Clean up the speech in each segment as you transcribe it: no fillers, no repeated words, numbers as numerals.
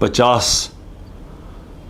50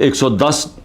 $110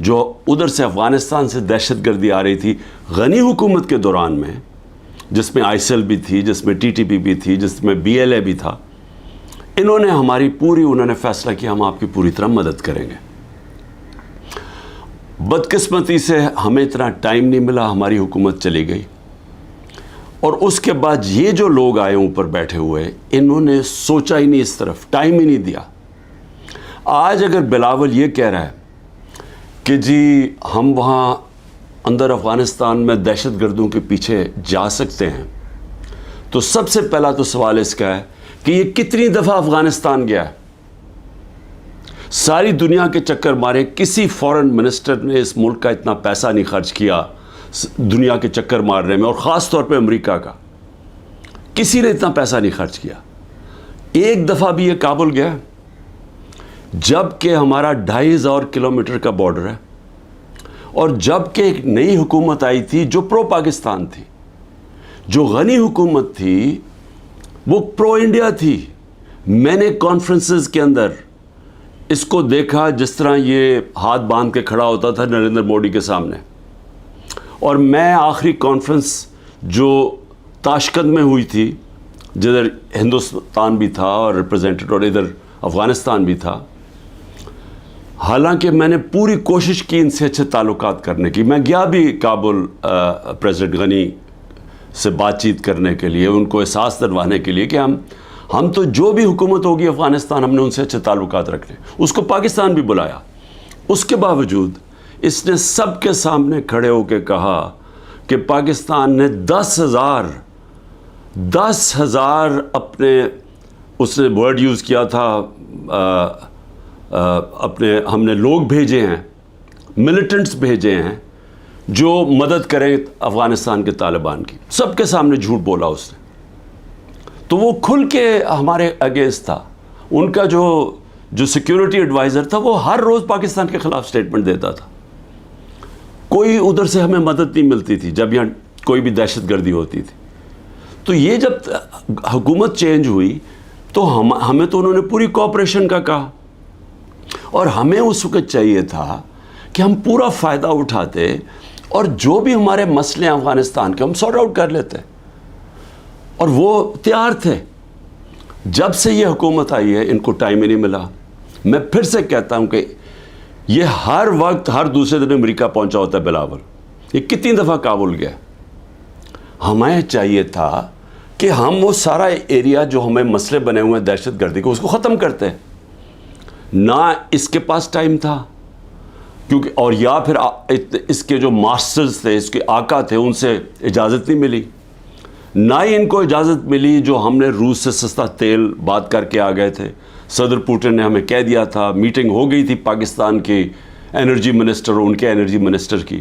جو ادھر سے افغانستان سے دہشت گردی آ رہی تھی غنی حکومت کے دوران میں، جس میں آئیسل بھی تھی، جس میں ٹی ٹی پی بھی تھی، جس میں بی ایل اے بھی تھا، انہوں نے فیصلہ کیا ہم آپ کی پوری طرح مدد کریں گے۔ بدقسمتی سے ہمیں اتنا ٹائم نہیں ملا، ہماری حکومت چلی گئی، اور اس کے بعد یہ جو لوگ آئے اوپر بیٹھے ہوئے، انہوں نے سوچا ہی نہیں، اس طرف ٹائم ہی نہیں دیا۔ آج اگر بلاول یہ کہہ رہا ہے کہ جی ہم وہاں اندر افغانستان میں دہشت گردوں کے پیچھے جا سکتے ہیں، تو سب سے پہلا تو سوال اس کا ہے کہ یہ کتنی دفعہ افغانستان گیا ہے؟ ساری دنیا کے چکر مارے، کسی فورن منسٹر نے اس ملک کا اتنا پیسہ نہیں خرچ کیا دنیا کے چکر مارنے میں، اور خاص طور پہ امریکہ کا کسی نے اتنا پیسہ نہیں خرچ کیا۔ ایک دفعہ بھی یہ کابل گیا جب کہ ہمارا 2500 کلومیٹر کا بارڈر ہے، اور جب کہ ایک نئی حکومت آئی تھی جو پرو پاکستان تھی، جو غنی حکومت تھی، وہ پرو انڈیا تھی۔ میں نے کانفرنسز کے اندر اس کو دیکھا جس طرح یہ ہاتھ باندھ کے کھڑا ہوتا تھا نریندر مودی کے سامنے، اور میں آخری کانفرنس جو تاشقند میں ہوئی تھی، جدھر ہندوستان بھی تھا اور ریپرزینٹیڈ، اور ادھر افغانستان بھی تھا، حالانکہ میں نے پوری کوشش کی ان سے اچھے تعلقات کرنے کی، میں گیا بھی کابل پریزیڈنٹ غنی سے بات چیت کرنے کے لیے، ان کو احساس دلوانے کے لیے کہ ہم تو جو بھی حکومت ہوگی افغانستان، ہم نے ان سے اچھے تعلقات رکھنے۔ اس کو پاکستان بھی بلایا، اس کے باوجود اس نے سب کے سامنے کھڑے ہو کے کہا کہ پاکستان نے 10,000 اپنے، اس نے ورڈ یوز کیا تھا، ہم نے لوگ بھیجے ہیں، ملیٹنٹس بھیجے ہیں جو مدد کریں افغانستان کے طالبان کی۔ سب کے سامنے جھوٹ بولا اس نے، تو وہ کھل کے ہمارے اگینسٹ تھا۔ ان کا جو سیکیورٹی ایڈوائزر تھا، وہ ہر روز پاکستان کے خلاف سٹیٹمنٹ دیتا تھا۔ کوئی ادھر سے ہمیں مدد نہیں ملتی تھی جب یہاں کوئی بھی دہشت گردی ہوتی تھی۔ تو یہ جب حکومت چینج ہوئی تو ہمیں تو انہوں نے پوری کوآپریشن کا کہا، اور ہمیں اس وقت چاہیے تھا کہ ہم پورا فائدہ اٹھاتے، اور جو بھی ہمارے مسئلے ہیں افغانستان کے، ہم سارٹ آؤٹ کر لیتے، اور وہ تیار تھے۔ جب سے یہ حکومت آئی ہے ان کو ٹائم ہی نہیں ملا۔ میں پھر سے کہتا ہوں کہ یہ ہر وقت ہر دوسرے دن امریکہ پہنچا ہوتا ہے بلاول، یہ کتنی دفعہ کابل گیا۔ ہمیں چاہیے تھا کہ ہم وہ سارا ایریا جو ہمیں مسئلے بنے ہوئے ہیں دہشت گردی کو، اس کو ختم کرتے، نہ اس کے پاس ٹائم تھا، کیونکہ اور یا پھر اس کے جو ماسٹرز تھے، اس کے آقا تھے، ان سے اجازت نہیں ملی، نہ ہی ان کو اجازت ملی جو ہم نے روس سے سستا تیل بات کر کے آ گئے تھے۔ صدر پوٹن نے ہمیں کہہ دیا تھا، میٹنگ ہو گئی تھی پاکستان کی انرجی منسٹر اور ان کے انرجی منسٹر کی،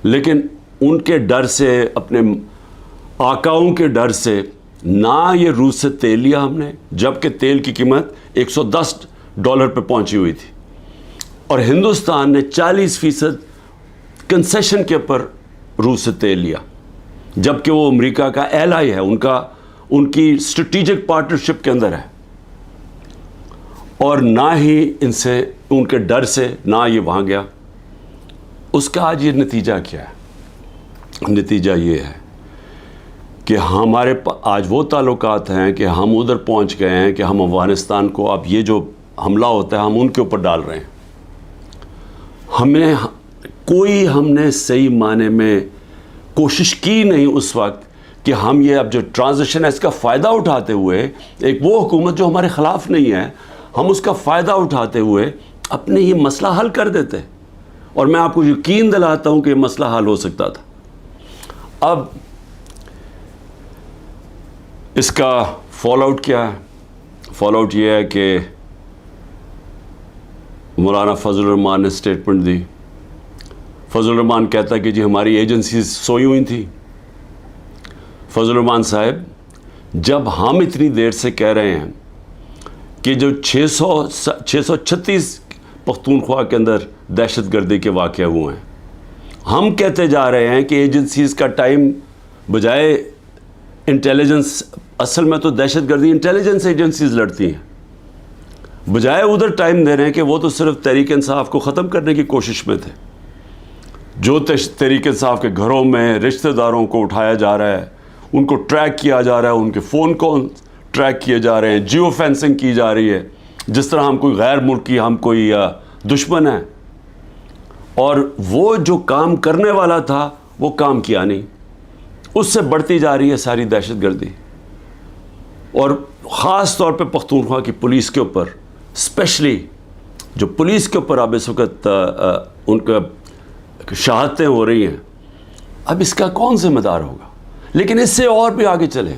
لیکن ان کے ڈر سے، اپنے آقاؤں کے ڈر سے، نہ یہ روس سے تیل لیا ہم نے، جبکہ تیل کی قیمت $110 پہ پہنچی ہوئی تھی، اور ہندوستان نے 40% کنسیشن کے اوپر روس سے تیل لیا، جبکہ وہ امریکہ کا ایلائی ہے، ان کی اسٹریٹجک پارٹنرشپ کے اندر ہے، اور نہ ہی ان کے ڈر سے نہ یہ وہاں گیا۔ اس کا آج یہ نتیجہ کیا ہے؟ نتیجہ یہ ہے کہ ہمارے آج وہ تعلقات ہیں کہ ہم ادھر پہنچ گئے ہیں کہ ہم افغانستان کو اب یہ جو حملہ ہوتا ہے ہم ان کے اوپر ڈال رہے ہیں۔ ہم نے صحیح معنی میں کوشش کی نہیں اس وقت کہ ہم یہ اب جو ٹرانزیشن ہے اس کا فائدہ اٹھاتے ہوئے، ایک وہ حکومت جو ہمارے خلاف نہیں ہے، ہم اس کا فائدہ اٹھاتے ہوئے اپنے یہ مسئلہ حل کر دیتے، اور میں آپ کو یقین دلاتا ہوں کہ یہ مسئلہ حل ہو سکتا تھا۔ اب اس کا فال آؤٹ کیا ہے؟ فال آؤٹ یہ ہے کہ مولانا فضل الرحمان نے سٹیٹمنٹ دی۔ فضل الرحمان کہتا ہے کہ جی ہماری ایجنسیز سوئی ہوئی تھیں۔ فضل الرحمان صاحب، جب ہم اتنی دیر سے کہہ رہے ہیں کہ جو 636 پختونخوا کے اندر دہشت گردی کے واقعے ہوئے ہیں، ہم کہتے جا رہے ہیں کہ ایجنسیز کا ٹائم بجائے انٹیلیجنس، اصل میں تو دہشت گردی انٹیلیجنس ایجنسیز لڑتی ہیں، بجائے ادھر ٹائم دینے کہ وہ تو صرف تحریک انصاف کو ختم کرنے کی کوشش میں تھے. جو تحریک انصاف کے گھروں میں رشتہ داروں کو اٹھایا جا رہا ہے, ان کو ٹریک کیا جا رہا ہے, ان کے فون کو ٹریک کیے جا رہے ہیں, جیو فینسنگ کی جا رہی ہے, جس طرح ہم کوئی غیر ملکی, ہم کوئی دشمن ہیں. اور وہ جو کام کرنے والا تھا وہ کام کیا نہیں. اس سے بڑھتی جا رہی ہے ساری دہشت گردی, اور خاص طور پہ پختونخوا کی پولیس کے اوپر, اسپیشلی جو پولیس کے اوپر اب اس وقت ان کا شہادتیں ہو رہی ہیں. اب اس کا کون ذمہ دار ہوگا؟ لیکن اس سے اور بھی آگے چلیں,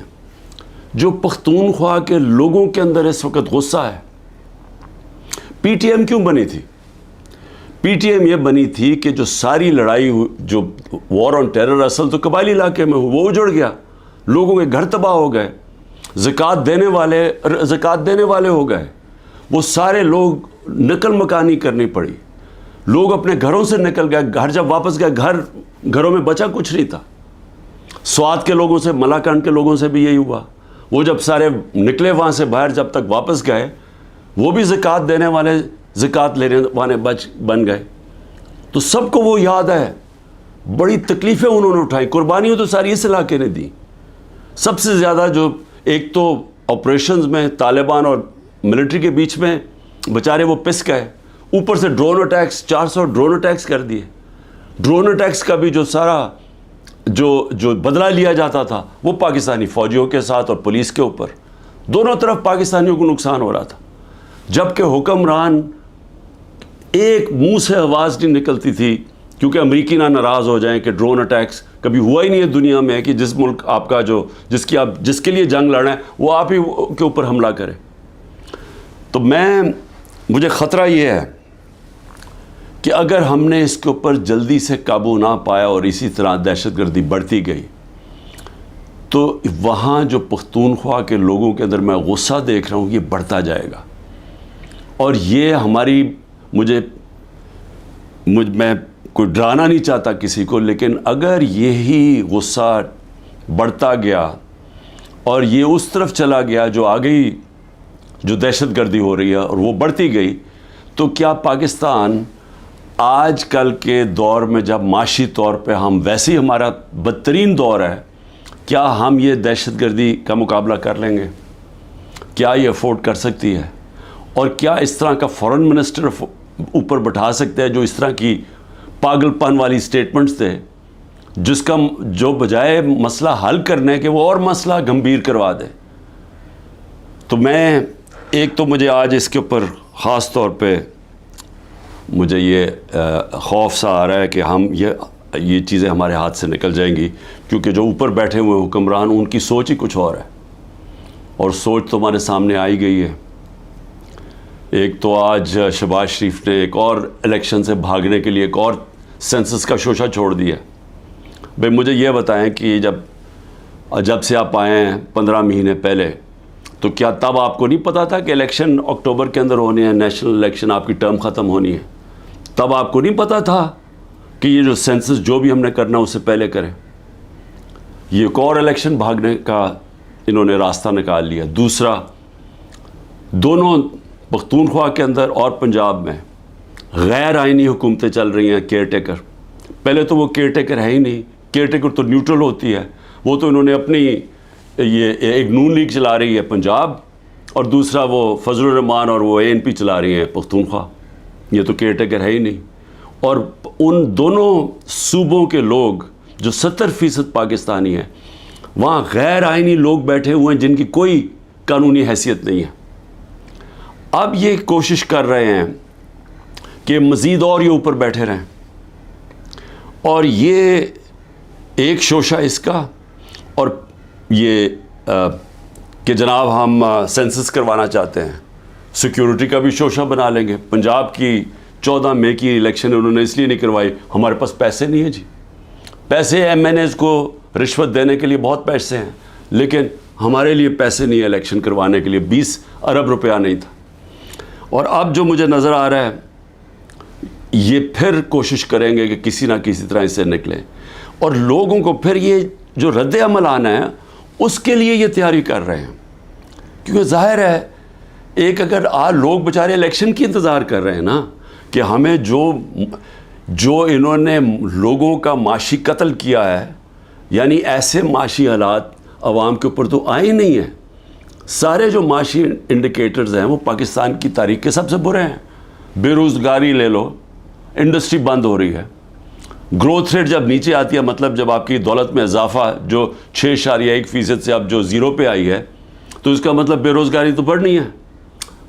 جو پختونخوا کے لوگوں کے اندر اس وقت غصہ ہے. پی ٹی ایم کیوں بنی تھی؟ پی ٹی ایم یہ بنی تھی کہ جو ساری لڑائی, جو وار آن ٹیرر اصل تو قبائلی علاقے میں وہ اجڑ گیا, لوگوں کے گھر تباہ ہو گئے, زکوٰۃ دینے والے ہو گئے, وہ سارے لوگ نقل مکانی کرنی پڑی, لوگ اپنے گھروں سے نکل گئے, گھر جب واپس گئے گھروں میں بچا کچھ نہیں تھا. سوات کے لوگوں سے, ملاکنڈ کے لوگوں سے بھی یہی ہوا. وہ جب سارے نکلے وہاں سے باہر, جب تک واپس گئے وہ بھی زکوٰۃ دینے والے, زکوٰۃ لینے والے بن گئے. تو سب کو وہ یاد ہے, بڑی تکلیفیں انہوں نے اٹھائی, قربانیوں تو ساری اس علاقے نے دی. سب سے زیادہ جو ایک تو آپریشنز میں طالبان اور ملٹری کے بیچ میں بیچارے وہ پس گئے, اوپر سے ڈرون اٹیکس, 400 ڈرون اٹیکس کر دیے. ڈرون اٹیکس کا بھی جو سارا جو بدلہ لیا جاتا تھا وہ پاکستانی فوجیوں کے ساتھ اور پولیس کے اوپر, دونوں طرف پاکستانیوں کو نقصان ہو رہا تھا. جبکہ حکمران ایک منہ سے آواز نہیں نکلتی تھی, کیونکہ امریکی نہ ناراض ہو جائیں کہ ڈرون اٹیکس کبھی ہوا ہی نہیں ہے دنیا میں کہ جس ملک آپ کا جس کے لیے جنگ لڑیں وہ آپ ہی کے اوپر حملہ کرے. تو مجھے خطرہ یہ ہے کہ اگر ہم نے اس کے اوپر جلدی سے قابو نہ پایا اور اسی طرح دہشت گردی بڑھتی گئی, تو وہاں جو پختونخوا کے لوگوں کے اندر میں غصہ دیکھ رہا ہوں یہ بڑھتا جائے گا. اور یہ میں کوئی ڈرانا نہیں چاہتا کسی کو, لیکن اگر یہی غصہ بڑھتا گیا اور یہ اس طرف چلا گیا جو آگئی جو دہشت گردی ہو رہی ہے اور وہ بڑھتی گئی, تو کیا پاکستان آج کل کے دور میں جب معاشی طور پہ ہم ویسے ہی ہمارا بدترین دور ہے, کیا ہم یہ دہشت گردی کا مقابلہ کر لیں گے؟ کیا یہ افورڈ کر سکتی ہے؟ اور کیا اس طرح کا فورن منسٹر اوپر بٹھا سکتے ہیں جو اس طرح کی پاگل پن والی سٹیٹمنٹس تھے, جو بجائے مسئلہ حل کرنے کے وہ اور مسئلہ گمبھیر کروا دے؟ تو مجھے آج اس کے اوپر خاص طور پہ مجھے یہ خوف سا آ رہا ہے کہ یہ چیزیں ہمارے ہاتھ سے نکل جائیں گی, کیونکہ جو اوپر بیٹھے ہوئے حکمران ان کی سوچ ہی کچھ اور ہے, اور سوچ تو ہمارے سامنے آئی گئی ہے. ایک تو آج شہباز شریف نے ایک اور الیکشن سے بھاگنے کے لیے ایک اور سینسس کا شوشہ چھوڑ دیا. بھئی مجھے یہ بتائیں کہ جب سے آپ آئے ہیں 15 مہینے پہلے, تو کیا تب آپ کو نہیں پتا تھا کہ الیکشن اکتوبر کے اندر ہونی ہے, نیشنل الیکشن, آپ کی ٹرم ختم ہونی ہے؟ تب آپ کو نہیں پتا تھا کہ یہ جو سینسس جو بھی ہم نے کرنا اس سے پہلے کریں؟ یہ ایک اور الیکشن بھاگنے کا انہوں نے راستہ نکال لیا. دوسرا, دونوں پختونخوا کے اندر اور پنجاب میں غیر آئینی حکومتیں چل رہی ہیں, کیئر ٹیکر. پہلے تو وہ کیئر ٹیکر ہے ہی نہیں, کیئر ٹیکر تو نیوٹرل ہوتی ہے, وہ تو انہوں نے اپنی یہ ایک نون لیگ چلا رہی ہے پنجاب, اور دوسرا وہ فضل الرحمان اور وہ ANP چلا رہی ہیں پختونخوا. یہ تو کیئر ٹیکر ہے ہی نہیں. اور ان دونوں صوبوں کے لوگ جو 70% پاکستانی ہیں, وہاں غیر آئینی لوگ بیٹھے ہوئے ہیں جن کی کوئی قانونی حیثیت نہیں ہے. اب یہ کوشش کر رہے ہیں کہ مزید اور یہ اوپر بیٹھے رہیں, اور یہ ایک شوشہ اس کا, اور یہ کہ جناب ہم سینسس کروانا چاہتے ہیں, سیکیورٹی کا بھی شوشہ بنا لیں گے. پنجاب کی 14 مئی کی الیکشن انہوں نے اس لیے نہیں کروائی, ہمارے پاس پیسے نہیں ہیں جی. پیسے MNAs کو رشوت دینے کے لیے بہت پیسے ہیں, لیکن ہمارے لیے پیسے نہیں ہیں الیکشن کروانے کے لیے, 20 ارب روپیہ نہیں تھا. اور اب جو مجھے نظر آ رہا ہے, یہ پھر کوشش کریں گے کہ کسی نہ کسی طرح اس سے نکلیں, اور لوگوں کو پھر یہ جو رد عمل آنا ہے اس کے لیے یہ تیاری کر رہے ہیں. کیونکہ ظاہر ہے ایک اگر لوگ بیچارے الیکشن کی انتظار کر رہے ہیں نا کہ ہمیں جو انہوں نے لوگوں کا معاشی قتل کیا ہے، یعنی ایسے معاشی حالات عوام کے اوپر تو آئے ہی نہیں ہیں. سارے جو معاشی انڈیکیٹرز ہیں وہ پاکستان کی تاریخ کے سب سے برے ہیں. بے روزگاری لے لو، انڈسٹری بند ہو رہی ہے. گروتھ ریٹ جب نیچے آتی ہے، مطلب جب آپ کی دولت میں اضافہ جو 6.1% سے اب جو 0 پہ آئی ہے، تو اس کا مطلب بے روزگاری تو بڑھنی ہے،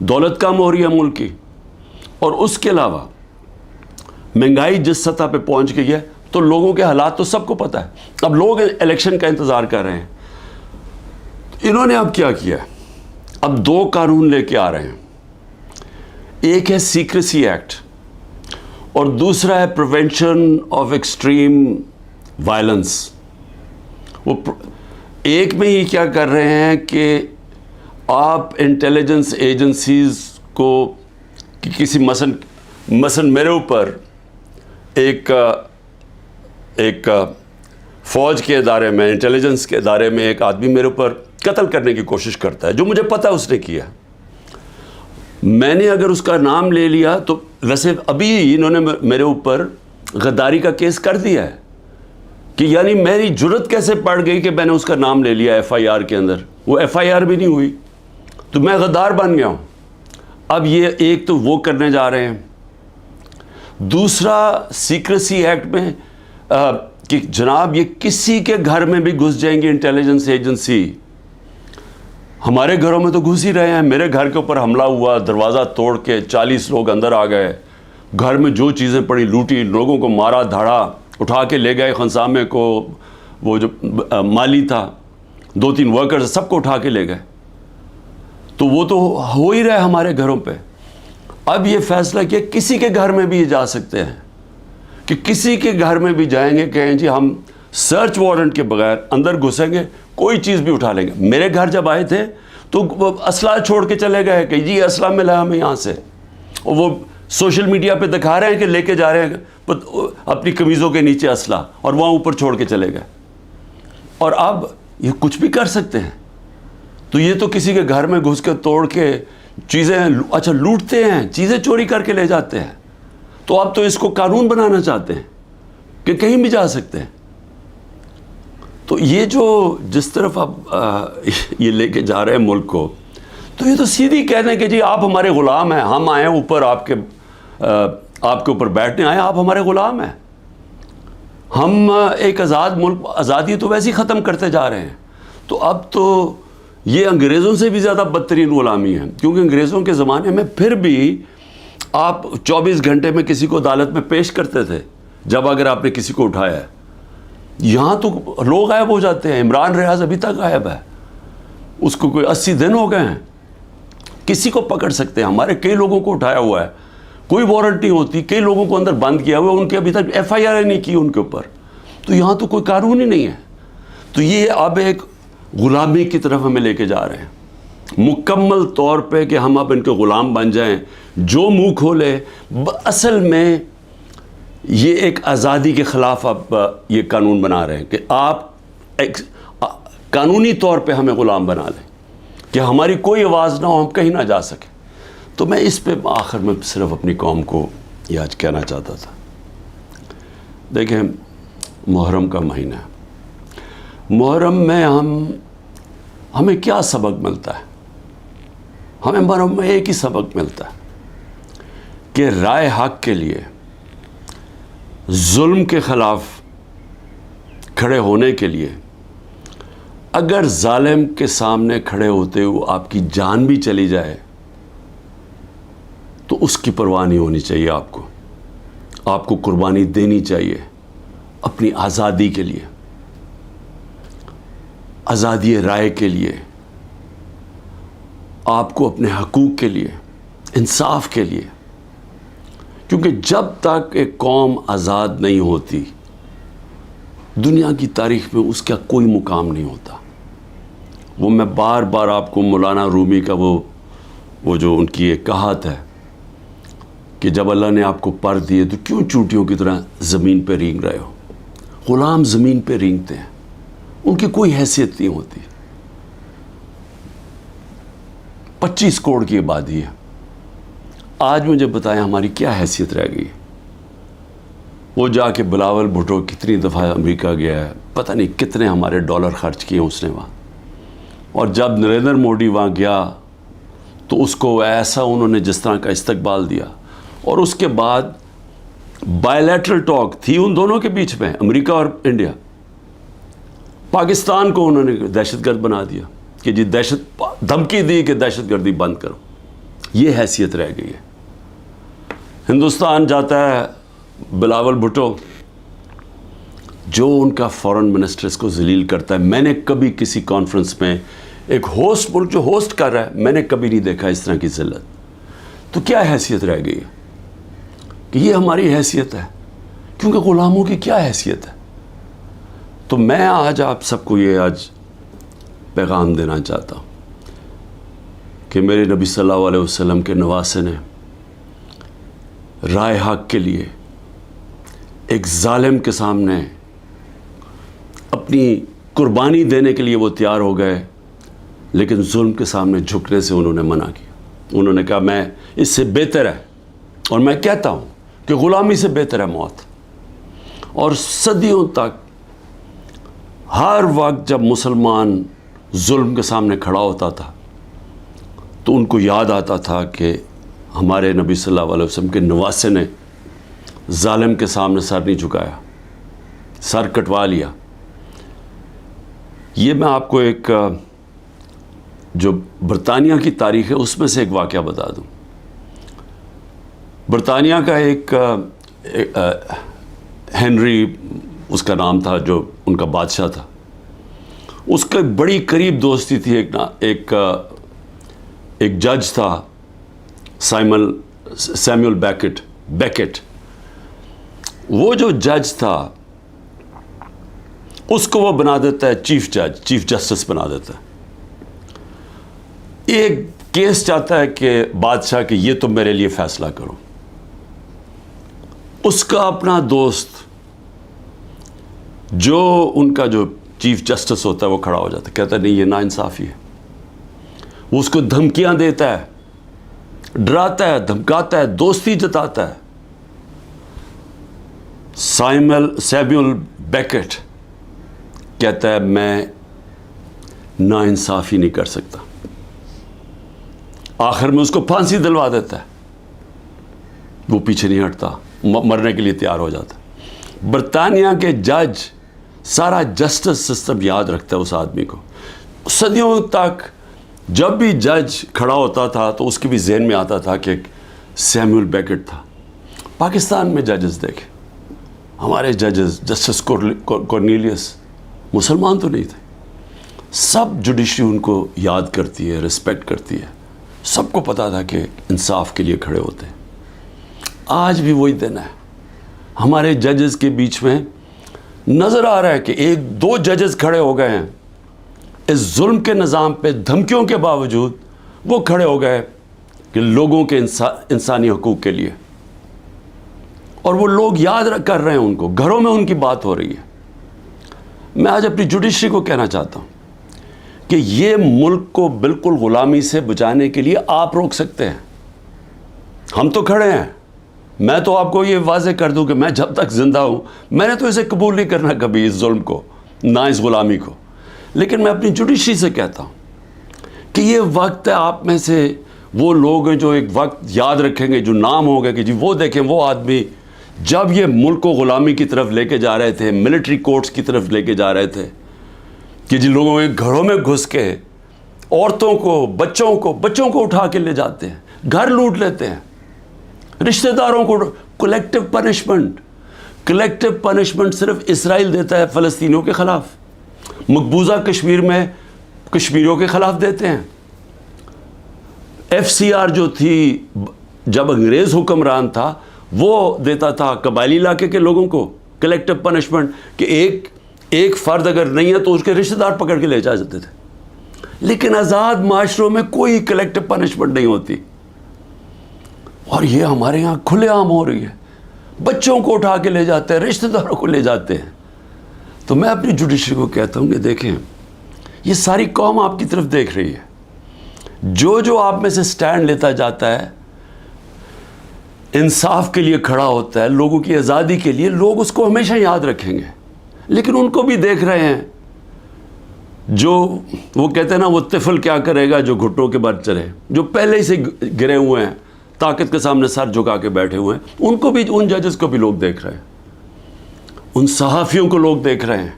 دولت کم ہو رہی ہے ملک کی. اور اس کے علاوہ مہنگائی جس سطح پہ پہنچ گئی ہے تو لوگوں کے حالات تو سب کو پتہ ہے. اب لوگ الیکشن کا انتظار کر رہے ہیں. انہوں نے اب کیا کیا ہے؟ اب 2 قانون لے کے آ رہے ہیں. ایک ہے سیکریسی ایکٹ اور دوسرا ہے پریونشن آف ایکسٹریم وائلنس. وہ ایک میں ہی کیا کر رہے ہیں کہ آپ انٹیلیجنس ایجنسیز کو کسی مثلا میرے اوپر ایک فوج کے ادارے میں، انٹیلیجنس کے ادارے میں ایک آدمی میرے اوپر قتل کرنے کی کوشش کرتا ہے، جو مجھے پتہ اس نے کیا. میں نے اگر اس کا نام لے لیا تو ویسے ابھی انہوں نے میرے اوپر غداری کا کیس کر دیا ہے کہ یعنی میری جرت کیسے پڑ گئی کہ میں نے اس کا نام لے لیا FIR کے اندر. وہ FIR بھی نہیں ہوئی تو میں غدار بن گیا ہوں. اب یہ ایک تو وہ کرنے جا رہے ہیں. دوسرا سیکریسی ایکٹ میں کہ جناب یہ کسی کے گھر میں بھی گھس جائیں گے انٹیلیجنس ایجنسی. ہمارے گھروں میں تو گھس ہی رہے ہیں. میرے گھر کے اوپر حملہ ہوا، دروازہ توڑ کے 40 لوگ اندر آ گئے، گھر میں جو چیزیں پڑی لوٹی، لوگوں کو مارا دھاڑا، اٹھا کے لے گئے خنسامے کو. وہ جو مالی تھا، 2-3 ورکرز، سب کو اٹھا کے لے گئے. تو وہ تو ہو ہی رہا ہے ہمارے گھروں پہ. اب یہ فیصلہ کیا کسی کے گھر میں بھی یہ جا سکتے ہیں کہ کسی کے گھر میں بھی جائیں گے، کہیں جی ہم سرچ وارنٹ کے بغیر اندر گھسیں گے، کوئی چیز بھی اٹھا لیں گے. میرے گھر جب آئے تھے تو اسلحہ چھوڑ کے چلے گئے کہ جی اسلحہ ملا ہمیں یہاں سے. اور وہ سوشل میڈیا پہ دکھا رہے ہیں کہ لے کے جا رہے ہیں اپنی قمیضوں کے نیچے اسلحہ، اور وہاں اوپر چھوڑ کے چلے گئے. اور اب یہ کچھ بھی کر سکتے ہیں. تو یہ تو کسی کے گھر میں گھس کے توڑ کے چیزیں اچھا لوٹتے ہیں، چیزیں چوری کر کے لے جاتے ہیں. تو اب تو اس کو قانون بنانا چاہتے ہیں کہ کہیں بھی جا سکتے ہیں. تو یہ جو جس طرف اب یہ لے کے جا رہے ہیں ملک کو، تو یہ تو سیدھی کہنے کہ جی آپ ہمارے غلام ہیں، ہم آئے اوپر آپ کے اوپر بیٹھنے آئے، آپ ہمارے غلام ہیں. ہم ایک آزاد ملک، آزادی تو ویسے ہی ختم کرتے جا رہے ہیں. تو اب تو یہ انگریزوں سے بھی زیادہ بدترین غلامی ہے، کیونکہ انگریزوں کے زمانے میں پھر بھی آپ 24 گھنٹے میں کسی کو عدالت میں پیش کرتے تھے جب اگر آپ نے کسی کو اٹھایا ہے. یہاں تو لوگ غائب ہو جاتے ہیں. عمران ریاض ابھی تک غائب ہے، اس کو کوئی 80 دن ہو گئے ہیں. کسی کو پکڑ سکتے ہیں. ہمارے کئی لوگوں کو اٹھایا ہوا ہے، کوئی وارنٹ نہیں ہوتی. کئی لوگوں کو اندر بند کیا ہوا ہے، ان کے ابھی تک FIR نہیں کی ان کے اوپر. تو یہاں تو کوئی قانون ہی نہیں ہے. تو یہ اب ایک غلامی کی طرف ہمیں لے کے جا رہے ہیں مکمل طور پہ کہ ہم اب ان کے غلام بن جائیں، جو منہ کھولے. اصل میں یہ ایک آزادی کے خلاف اب یہ قانون بنا رہے ہیں کہ آپ قانونی طور پہ ہمیں غلام بنا لیں کہ ہماری کوئی آواز نہ ہو، ہم کہیں نہ جا سکیں. تو میں اس پہ آخر میں صرف اپنی قوم کو یہ آج کہنا چاہتا تھا. دیکھیں، محرم کا مہینہ ہے. محرم میں ہمیں کیا سبق ملتا ہے؟ ہمیں محرم میں ایک ہی سبق ملتا ہے کہ رائے حق کے لیے، ظلم کے خلاف کھڑے ہونے کے لیے اگر ظالم کے سامنے کھڑے ہوتے ہوئے آپ کی جان بھی چلی جائے تو اس کی پرواہ نہیں ہونی چاہیے. آپ کو قربانی دینی چاہیے اپنی آزادی کے لیے، آزادی رائے کے لیے، آپ کو اپنے حقوق کے لیے، انصاف کے لیے. کیونکہ جب تک ایک قوم آزاد نہیں ہوتی، دنیا کی تاریخ میں اس کا کوئی مقام نہیں ہوتا. وہ میں بار بار آپ کو مولانا رومی کا وہ جو ان کی ایک کہات ہے کہ جب اللہ نے آپ کو پر دیے تو کیوں چونٹیوں کی طرح زمین پہ رینگ رہے ہو. غلام زمین پہ رینگتے ہیں، ان کی کوئی حیثیت نہیں ہوتی. 25 کروڑ کی آبادی ہے. آج مجھے بتائیں ہماری کیا حیثیت رہ گئی ہے؟ وہ جا کے بلاول بھٹو کتنی دفعہ امریکہ گیا ہے, پتہ نہیں کتنے ہمارے ڈالر خرچ کیے اس نے وہاں, اور جب نریندر مودی وہاں گیا تو اس کو ایسا انہوں نے جس طرح کا استقبال دیا. اور اس کے بعد بائیلیٹرل ٹاک تھی ان دونوں کے بیچ میں, امریکہ اور انڈیا. پاکستان کو انہوں نے دہشت گرد بنا دیا کہ جی دھمکی دی کہ دہشت گردی بند کرو. یہ حیثیت رہ گئی ہے. ہندوستان جاتا ہے بلاول بھٹو, جو ان کا فورن منسٹر اس کو ذلیل کرتا ہے. میں نے کبھی کسی کانفرنس میں ایک ہوسٹ ملک جو ہوسٹ کر رہا ہے, میں نے کبھی نہیں دیکھا اس طرح کی ذلت. تو کیا حیثیت رہ گئی ہے کہ یہ ہماری حیثیت ہے, کیونکہ غلاموں کی کیا حیثیت ہے. تو میں آج آپ سب کو یہ آج پیغام دینا چاہتا ہوں کہ میرے نبی صلی اللہ علیہ وسلم کے نواسے نے رائے حق کے لیے ایک ظالم کے سامنے اپنی قربانی دینے کے لیے وہ تیار ہو گئے, لیکن ظلم کے سامنے جھکنے سے انہوں نے منع کیا. انہوں نے کہا میں اس سے بہتر ہے, اور میں کہتا ہوں کہ غلامی سے بہتر ہے موت. اور صدیوں تک ہر وقت جب مسلمان ظلم کے سامنے کھڑا ہوتا تھا تو ان کو یاد آتا تھا کہ ہمارے نبی صلی اللہ علیہ وسلم کے نواسے نے ظالم کے سامنے سر نہیں جھکایا, سر کٹوا لیا. یہ میں آپ کو ایک جو برطانیہ کی تاریخ ہے اس میں سے ایک واقعہ بتا دوں. برطانیہ کا ایک ہنری اس کا نام تھا, جو ان کا بادشاہ تھا. اس کا بڑی قریب دوستی تھی ایک جج تھا سیمول بیکٹ. وہ جو جج تھا اس کو وہ بنا دیتا ہے چیف جسٹس بنا دیتا ہے. ایک کیس چاہتا ہے کہ بادشاہ کہ یہ تم میرے لیے فیصلہ کرو. اس کا اپنا دوست جو ان کا جو چیف جسٹس ہوتا ہے وہ کھڑا ہو جاتا ہے, کہتا ہے نہیں یہ ناانصافی ہے. وہ اس کو دھمکیاں دیتا ہے, ڈراتا ہے, دھمکاتا ہے, دوستی جتاتا ہے. سیمول بیکٹ کہتا ہے میں ناانصافی نہیں کر سکتا. آخر میں اس کو پھانسی دلوا دیتا ہے. وہ پیچھے نہیں ہٹتا, مرنے کے لیے تیار ہو جاتا. برطانیہ کے جج سارا جسٹس سسٹم یاد رکھتا ہے اس آدمی کو. صدیوں تک جب بھی جج کھڑا ہوتا تھا تو اس کے بھی ذہن میں آتا تھا کہ سیمول بیکٹ تھا. پاکستان میں ججز دیکھیں, ہمارے ججز جسٹس کورنیلیس مسلمان تو نہیں تھے. سب جوڈیشری ان کو یاد کرتی ہے, رسپیکٹ کرتی ہے. سب کو پتا تھا کہ انصاف کے لیے کھڑے ہوتے ہیں. آج بھی وہی دن ہے. ہمارے ججز کے بیچ میں نظر آ رہا ہے کہ ایک دو ججز کھڑے ہو گئے ہیں اس ظلم کے نظام پہ, دھمکیوں کے باوجود وہ کھڑے ہو گئے کہ لوگوں کے انسانی حقوق کے لیے. اور وہ لوگ یاد کر رہے ہیں ان کو, گھروں میں ان کی بات ہو رہی ہے. میں آج اپنی جوڈیشری کو کہنا چاہتا ہوں کہ یہ ملک کو بالکل غلامی سے بچانے کے لیے آپ روک سکتے ہیں. ہم تو کھڑے ہیں. میں تو آپ کو یہ واضح کر دوں کہ میں جب تک زندہ ہوں میں نے تو اسے قبول نہیں کرنا کبھی, اس ظلم کو, نہ اس غلامی کو. لیکن میں اپنی جوڈیشری سے کہتا ہوں کہ یہ وقت ہے, آپ میں سے وہ لوگ ہیں جو ایک وقت یاد رکھیں گے, جو نام ہوگا کہ جی وہ دیکھیں وہ آدمی جب یہ ملک کو غلامی کی طرف لے کے جا رہے تھے, ملٹری کورٹس کی طرف لے کے جا رہے تھے, کہ جن لوگوں کے گھروں میں گھس کے عورتوں کو, بچوں کو اٹھا کے لے جاتے ہیں, گھر لوٹ لیتے ہیں, رشتہ داروں کو. کلیکٹیو پنشمنٹ صرف اسرائیل دیتا ہے فلسطینیوں کے خلاف, مقبوضہ کشمیر میں کشمیریوں کے خلاف دیتے ہیں. FCR جو تھی جب انگریز حکمران تھا وہ دیتا تھا قبائلی علاقے کے لوگوں کو کلیکٹیو پنشمنٹ, کہ ایک فرد اگر نہیں ہے تو اس کے رشتہ دار پکڑ کے لے جا جاتے تھے. لیکن آزاد معاشروں میں کوئی کلیکٹیو پنشمنٹ نہیں ہوتی, اور یہ ہمارے یہاں کھلے عام ہو رہی ہے. بچوں کو اٹھا کے لے جاتے ہیں, رشتہ داروں کو لے جاتے ہیں. تو میں اپنی جوڈیشری کو کہتا ہوں کہ دیکھیں یہ ساری قوم آپ کی طرف دیکھ رہی ہے. جو آپ میں سے سٹینڈ لیتا جاتا ہے، انصاف کے لیے کھڑا ہوتا ہے، لوگوں کی آزادی کے لیے، لوگ اس کو ہمیشہ یاد رکھیں گے. لیکن ان کو بھی دیکھ رہے ہیں، جو وہ کہتے ہیں نا، وہ طفل کیا کرے گا جو گھٹنوں کے بل چلے، جو پہلے ہی سے گرے ہوئے ہیں، طاقت کے سامنے سر جھکا کے بیٹھے ہوئے ہیں. ان کو بھی، ان ججز کو بھی لوگ دیکھ رہے ہیں، ان صحافیوں کو لوگ دیکھ رہے ہیں.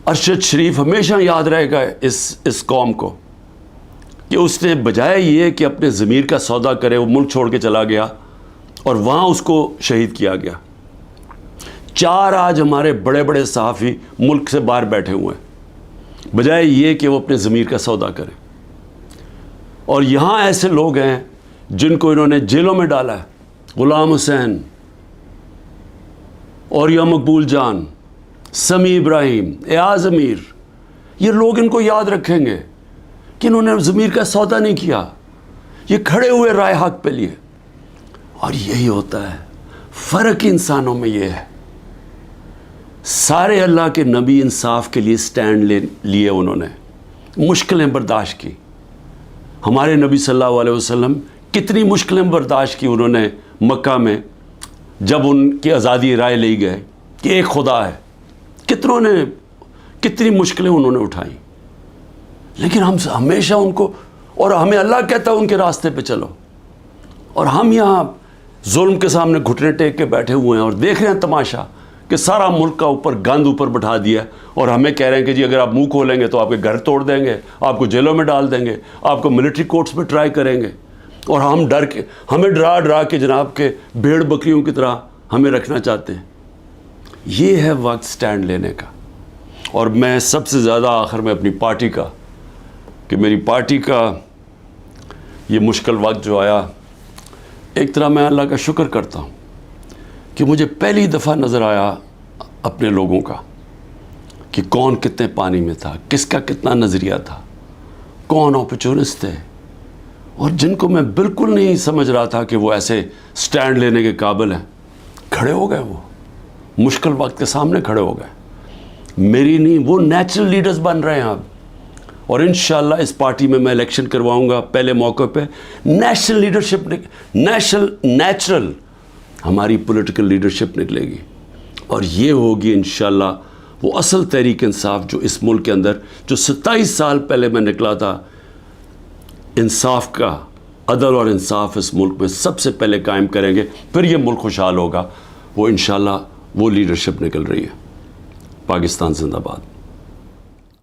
ارشد شریف ہمیشہ یاد رہے گا اس قوم کو کہ اس نے بجائے یہ کہ اپنے ضمیر کا سودا کرے، وہ ملک چھوڑ کے چلا گیا اور وہاں اس کو شہید کیا گیا. 4 آج ہمارے بڑے بڑے صحافی ملک سے باہر بیٹھے ہوئے ہیں بجائے یہ کہ وہ اپنے ضمیر کا سودا کریں. اور یہاں ایسے لوگ ہیں جن کو انہوں نے جیلوں میں ڈالا ہے، غلام حسین، اوریہ مقبول جان، سمیع ابراہیم، ایاز امیر. یہ لوگ ان کو یاد رکھیں گے کہ انہوں نے ضمیر کا سودا نہیں کیا، یہ کھڑے ہوئے رائے حق پہ لیے. اور یہی ہوتا ہے فرق انسانوں میں. یہ ہے سارے اللہ کے نبی انصاف کے لیے سٹینڈ لیے، انہوں نے مشکلیں برداشت کی. ہمارے نبی صلی اللہ علیہ وسلم کتنی مشکلیں برداشت کی انہوں نے مکہ میں، جب ان کی آزادی رائے لی گئے کہ ایک خدا ہے. کتنی مشکلیں انہوں نے اٹھائیں. لیکن ہم ہمیشہ ان کو، اور ہمیں اللہ کہتا ہے ان کے راستے پہ چلو، اور ہم یہاں ظلم کے سامنے گھٹنے ٹیک کے بیٹھے ہوئے ہیں اور دیکھ رہے ہیں تماشا کہ سارا ملک کا اوپر گند اوپر بٹھا دیا، اور ہمیں کہہ رہے ہیں کہ جی اگر آپ منہ کھولیں گے تو آپ کے گھر توڑ دیں گے، آپ کو جیلوں میں ڈال دیں گے، آپ کو ملٹری کورٹس میں ٹرائی کریں گے. اور ہمیں ڈرا کے جناب کے بھیڑ بکریوں کی طرح ہمیں رکھنا چاہتے ہیں. یہ ہے وقت سٹینڈ لینے کا. اور میں سب سے زیادہ آخر میں اپنی پارٹی کا، کہ میری پارٹی کا یہ مشکل وقت جو آیا، ایک طرح میں اللہ کا شکر کرتا ہوں کہ مجھے پہلی دفعہ نظر آیا اپنے لوگوں کا کہ کون کتنے پانی میں تھا، کس کا کتنا نظریہ تھا، کون اپرچونسٹ تھے، اور جن کو میں بالکل نہیں سمجھ رہا تھا کہ وہ ایسے سٹینڈ لینے کے قابل ہیں، کھڑے ہو گئے. وہ مشکل وقت کے سامنے کھڑے ہو گئے. میری نہیں، وہ نیچرل لیڈرز بن رہے ہیں اب. اور انشاءاللہ اس پارٹی میں الیکشن کرواؤں گا پہلے موقع پہ. نیشنل لیڈرشپ، نیچرل ہماری پولیٹیکل لیڈرشپ نکلے گی، اور یہ ہوگی انشاءاللہ وہ اصل تحریک انصاف جو اس ملک کے اندر، جو 27 سال پہلے میں نکلا تھا، انصاف کا، عدل اور انصاف اس ملک میں سب سے پہلے قائم کریں گے. پھر یہ ملک خوشحال ہوگا. وہ انشاءاللہ وہ لیڈرشپ نکل رہی ہے. پاکستان زندہ باد.